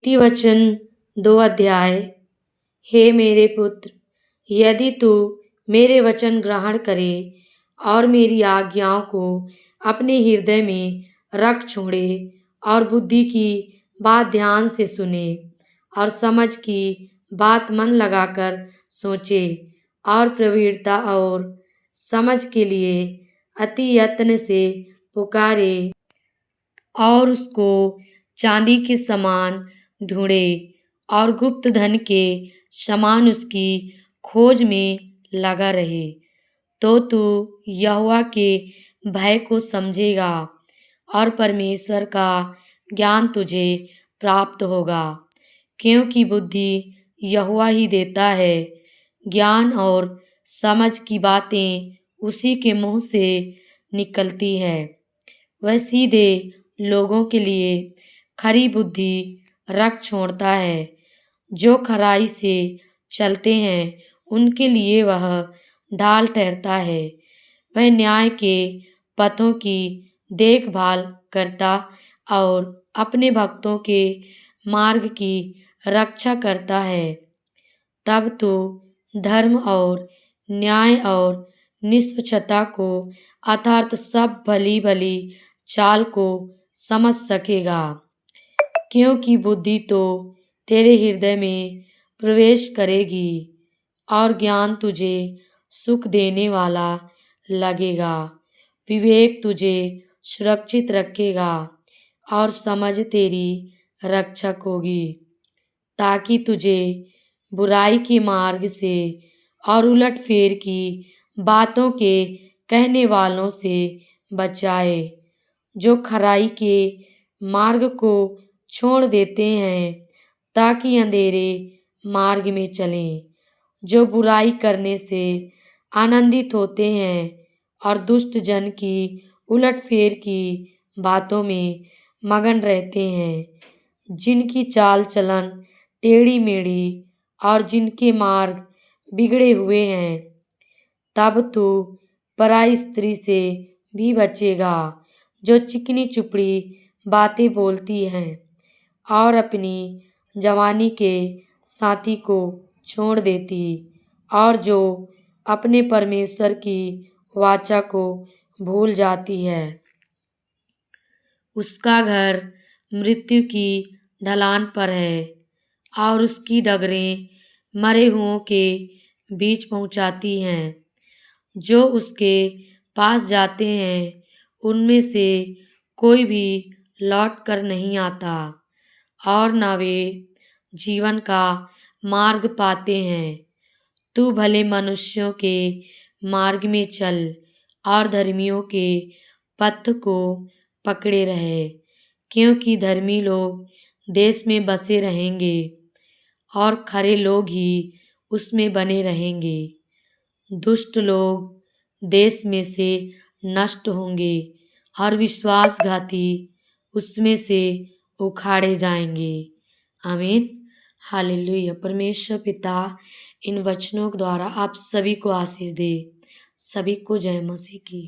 वचन 2 अध्याय। हे मेरे पुत्र, यदि तू मेरे वचन ग्रहण करे और मेरी आज्ञाओं को अपने हृदय में रख छोड़े और बुद्धि की बात ध्यान से सुने और समझ की बात मन लगाकर सोचे और प्रवीणता और समझ के लिए अति यत्न से पुकारे और उसको चांदी के समान ढूंढे और गुप्त धन के समान उसकी खोज में लगा रहे, तो तू यहोवा के भय को समझेगा और परमेश्वर का ज्ञान तुझे प्राप्त होगा। क्योंकि बुद्धि यहोवा ही देता है, ज्ञान और समझ की बातें उसी के मुंह से निकलती है। वह सीधे लोगों के लिए खरी बुद्धि रख छोड़ता है। जो खराई से चलते हैं उनके लिए वह ढाल ठहरता है। वह न्याय के पथों की देखभाल करता और अपने भक्तों के मार्ग की रक्षा करता है। तब तो धर्म और न्याय और निष्पक्षता को अर्थात सब भली भली चाल को समझ सकेगा। क्योंकि बुद्धि तो तेरे हृदय में प्रवेश करेगी और ज्ञान तुझे सुख देने वाला लगेगा। विवेक तुझे सुरक्षित रखेगा और समझ तेरी रक्षक होगी, ताकि तुझे बुराई के मार्ग से और उलटफेर की बातों के कहने वालों से बचाए, जो खराई के मार्ग को छोड़ देते हैं ताकि अंधेरे मार्ग में चलें, जो बुराई करने से आनंदित होते हैं और दुष्ट जन की उलटफेर की बातों में मगन रहते हैं, जिनकी चाल चलन टेढ़ी मेढ़ी और जिनके मार्ग बिगड़े हुए हैं। तब तू पराई स्त्री से भी बचेगा, जो चिकनी चुपड़ी बातें बोलती हैं और अपनी जवानी के साथी को छोड़ देती और जो अपने परमेश्वर की वाचा को भूल जाती है। उसका घर मृत्यु की ढलान पर है और उसकी डगरें मरे हुओं के बीच पहुंचाती हैं। जो उसके पास जाते हैं उनमें से कोई भी लौट कर नहीं आता और न वे जीवन का मार्ग पाते हैं। तू भले मनुष्यों के मार्ग में चल और धर्मियों के पथ को पकड़े रहे, क्योंकि धर्मी लोग देश में बसे रहेंगे और खरे लोग ही उसमें बने रहेंगे। दुष्ट लोग देश में से नष्ट होंगे और विश्वासघाती उसमें से उखाड़े जाएंगे। आमीन। हालेलुया। परमेश्वर पिता इन वचनों द्वारा आप सभी को आशीष दे। सभी को जय मसीह की।